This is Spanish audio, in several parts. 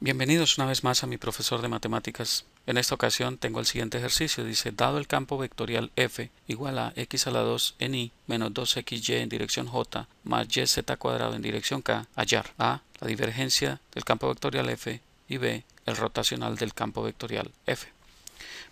Bienvenidos una vez más a mi profesor de matemáticas. En esta ocasión tengo el siguiente ejercicio. Dice, dado el campo vectorial f igual a x a la 2 en y menos 2xy en dirección j más yz cuadrado en dirección k, hallar a. la divergencia del campo vectorial f y b. el rotacional del campo vectorial f.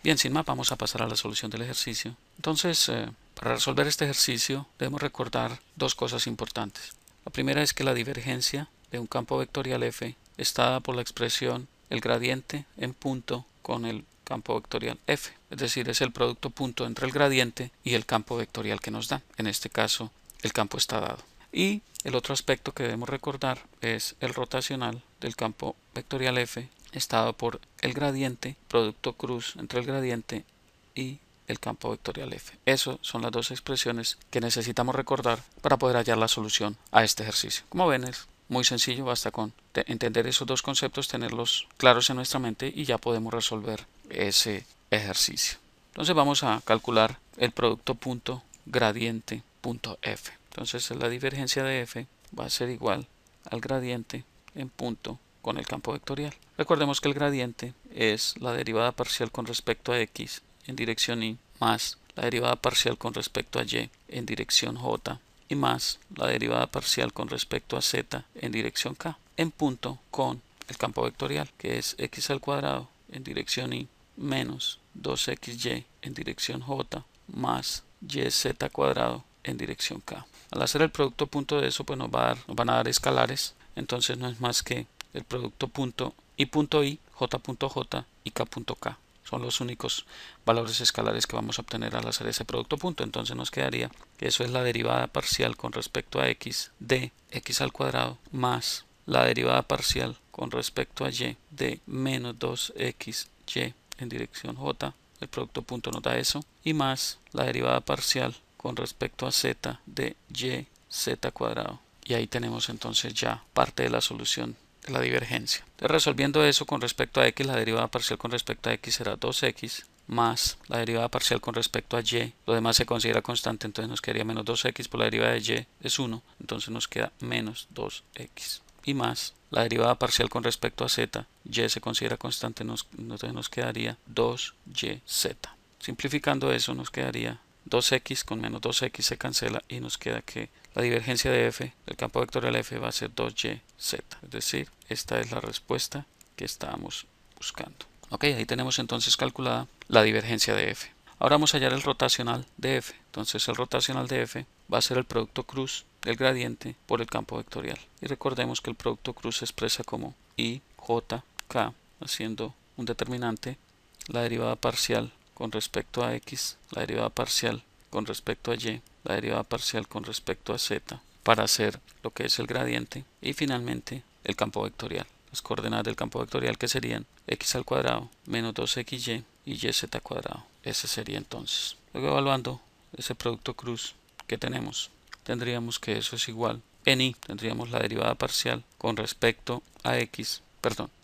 Bien, sin más, vamos a pasar a la solución del ejercicio. Entonces, para resolver este ejercicio debemos recordar dos cosas importantes. La primera es que la divergencia de un campo vectorial f está dada por la expresión el gradiente en punto con el campo vectorial f, es decir, es el producto punto entre el gradiente y el campo vectorial que nos dan. En este caso, el campo está dado. Y el otro aspecto que debemos recordar es el rotacional del campo vectorial f está dado por el gradiente, producto cruz entre el gradiente y el campo vectorial f. Esas son las dos expresiones que necesitamos recordar para poder hallar la solución a este ejercicio. Como ven, es muy sencillo, basta con entender esos dos conceptos, tenerlos claros en nuestra mente y ya podemos resolver ese ejercicio. Entonces vamos a calcular el producto punto gradiente punto f. Entonces la divergencia de f va a ser igual al gradiente en punto con el campo vectorial. Recordemos que el gradiente es la derivada parcial con respecto a x en dirección y más la derivada parcial con respecto a y en dirección j y más la derivada parcial con respecto a z en dirección k en punto con el campo vectorial, que es x al cuadrado en dirección y menos 2xy en dirección j más yz cuadrado en dirección k. Al hacer el producto punto de eso, pues nos van a dar escalares, entonces no es más que el producto punto y, j.j y k.k. Son los únicos valores escalares que vamos a obtener al hacer ese producto punto. Entonces nos quedaría que eso es la derivada parcial con respecto a x de x al cuadrado más la derivada parcial con respecto a y de menos 2xy en dirección j. El producto punto nos da eso. Y más la derivada parcial con respecto a z de yz cuadrado. Y ahí tenemos entonces ya parte de la solución de la divergencia. Entonces, resolviendo eso con respecto a x, la derivada parcial con respecto a x será 2x más la derivada parcial con respecto a y. Lo demás se considera constante, entonces nos quedaría menos 2x por la derivada de y es 1, entonces nos queda menos 2x. Y más la derivada parcial con respecto a z, y se considera constante, entonces nos quedaría 2yz. Simplificando eso nos quedaría 2x con menos 2x se cancela y nos queda que la divergencia de f, del campo vectorial f, va a ser 2yz. Es decir, esta es la respuesta que estábamos buscando. Ok, ahí tenemos entonces calculada la divergencia de f. Ahora vamos a hallar el rotacional de f. Entonces el rotacional de f va a ser el producto cruz del gradiente por el campo vectorial. Y recordemos que el producto cruz se expresa como i, j, k, haciendo un determinante, la derivada parcial con respecto a x, la derivada parcial con respecto a y, la derivada parcial con respecto a z, para hacer lo que es el gradiente, y finalmente el campo vectorial. Las coordenadas del campo vectorial que serían x al cuadrado menos 2xy y yz cuadrado. Ese sería entonces. Luego evaluando ese producto cruz que tenemos, tendríamos que eso es igual. En y tendríamos la derivada parcial con respecto a x,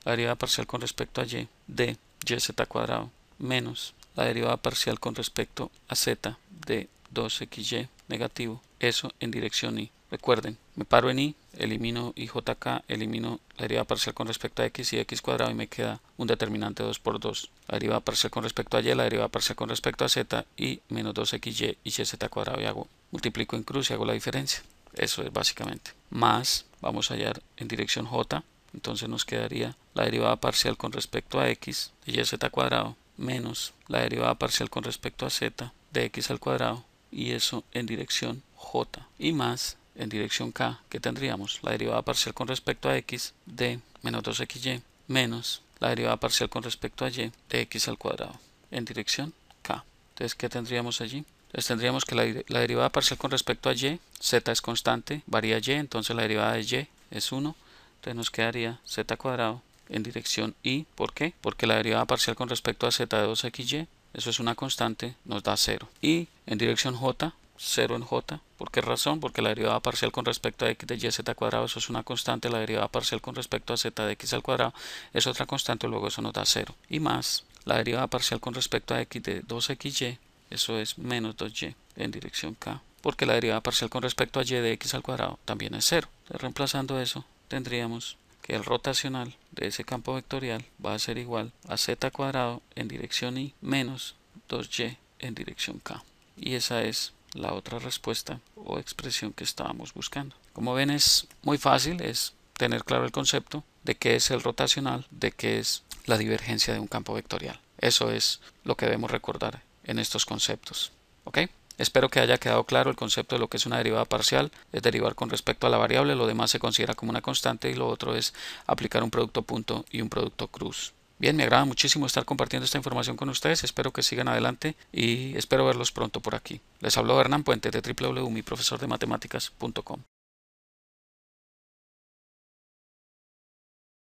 la derivada parcial con respecto a y de yz cuadrado menos la derivada parcial con respecto a z de 2xy negativo, eso en dirección y. Recuerden, me paro en y, elimino ijk, elimino la derivada parcial con respecto a x y x cuadrado y me queda un determinante 2 por 2. La derivada parcial con respecto a y, la derivada parcial con respecto a z y menos 2xy y yz cuadrado y multiplico en cruz y hago la diferencia. Eso es básicamente. Más, vamos a hallar en dirección j, entonces nos quedaría la derivada parcial con respecto a x de yz cuadrado menos la derivada parcial con respecto a z de x al cuadrado y eso en dirección j y más en dirección k que tendríamos la derivada parcial con respecto a x de menos 2xy menos la derivada parcial con respecto a y de x al cuadrado en dirección k. Entonces, ¿qué tendríamos allí? Entonces tendríamos que la derivada parcial con respecto a y, z es constante, varía y, entonces la derivada de y es 1, entonces nos quedaría z cuadrado en dirección y. ¿Por qué? Porque la derivada parcial con respecto a z de 2xy, eso es una constante, nos da 0. Y en dirección j, 0 en j. ¿Por qué razón? Porque la derivada parcial con respecto a x de yz cuadrado, eso es una constante, la derivada parcial con respecto a z de x al cuadrado es otra constante, luego eso nos da 0. Y más la derivada parcial con respecto a x de 2xy, eso es menos 2y en dirección k, porque la derivada parcial con respecto a y de x al cuadrado también es 0. Entonces, reemplazando eso, tendríamos que el rotacional de ese campo vectorial va a ser igual a z cuadrado en dirección y menos 2y en dirección k. Y esa es la otra respuesta o expresión que estábamos buscando. Como ven, es muy fácil, es tener claro el concepto de qué es el rotacional, de qué es la divergencia de un campo vectorial. Eso es lo que debemos recordar en estos conceptos. ¿Ok? Espero que haya quedado claro el concepto de lo que es una derivada parcial, es derivar con respecto a la variable, lo demás se considera como una constante y lo otro es aplicar un producto punto y un producto cruz. Bien, me agrada muchísimo estar compartiendo esta información con ustedes, espero que sigan adelante y espero verlos pronto por aquí. Les habló Hernán Puente de www.miprofesordematemáticas.com.